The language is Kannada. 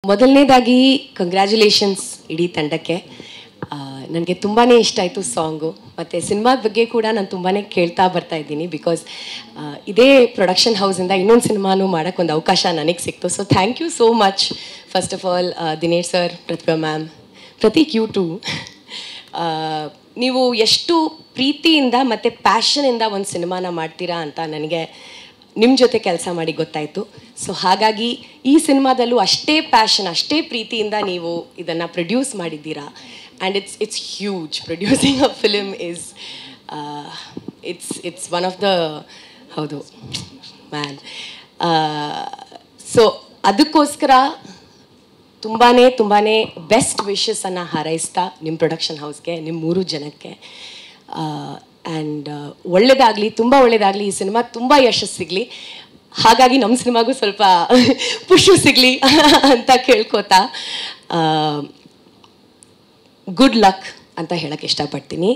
ಮೊದಲನೇದಾಗಿ ಕಂಗ್ರ್ಯಾಚುಲೇಷನ್ಸ್ ಇಡೀ ತಂಡಕ್ಕೆ. ನನಗೆ ತುಂಬಾ ಇಷ್ಟ ಆಯಿತು ಸಾಂಗು, ಮತ್ತು ಸಿನಿಮಾದ ಬಗ್ಗೆ ಕೂಡ ನಾನು ತುಂಬಾ ಕೇಳ್ತಾ ಬರ್ತಾ ಇದ್ದೀನಿ. ಬಿಕಾಸ್ ಇದೇ ಪ್ರೊಡಕ್ಷನ್ ಹೌಸಿಂದ ಇನ್ನೊಂದು ಸಿನಿಮಾನು ಮಾಡೋಕ್ಕೊಂದು ಅವಕಾಶ ನನಗೆ ಸಿಕ್ತು. So thank you so much first of all Dinesh sir, Pratibha ma'am, Prateek you too. ನೀವು ಎಷ್ಟು ಪ್ರೀತಿಯಿಂದ ಮತ್ತು ಪ್ಯಾಷನಿಂದ ಒಂದು ಸಿನಿಮಾನ ಮಾಡ್ತೀರಾ ಅಂತ ನನಗೆ ನಿಮ್ಮ ಜೊತೆ ಕೆಲಸ ಮಾಡಿ ಗೊತ್ತಾಯಿತು. ಸೊ ಹಾಗಾಗಿ ಈ ಸಿನಿಮಾದಲ್ಲೂ ಅಷ್ಟೇ ಪ್ಯಾಷನ್, ಅಷ್ಟೇ ಪ್ರೀತಿಯಿಂದ ನೀವು ಇದನ್ನು ಪ್ರೊಡ್ಯೂಸ್ ಮಾಡಿದ್ದೀರಾ. And it's huge. Producing a film is it's one of the ಹೌದು ಮ್ಯಾನ್. ಸೊ ಅದಕ್ಕೋಸ್ಕರ ತುಂಬಾ ಬೆಸ್ಟ್ ವಿಶಸ್ಸನ್ನು ಹಾರೈಸ್ತಾ ನಿಮ್ಮ ಪ್ರೊಡಕ್ಷನ್ ಹೌಸ್ಗೆ, ನಿಮ್ಮ 3 ಜನಕ್ಕೆ. ಆ್ಯಂಡ್ ಒಳ್ಳೆಯದಾಗಲಿ, ತುಂಬ ಒಳ್ಳೆಯದಾಗಲಿ. ಈ ಸಿನಿಮಾ ತುಂಬ ಯಶಸ್ಸು ಸಿಗಲಿ. ಹಾಗಾಗಿ ನಮ್ಮ ಸಿನಿಮಾಗೂ ಸ್ವಲ್ಪ ಪುಷು ಸಿಗಲಿ ಅಂತ ಕೇಳ್ಕೋತಾ ಗುಡ್ ಲಕ್ ಅಂತ ಹೇಳಕ್ಕೆ ಇಷ್ಟಪಡ್ತೀನಿ.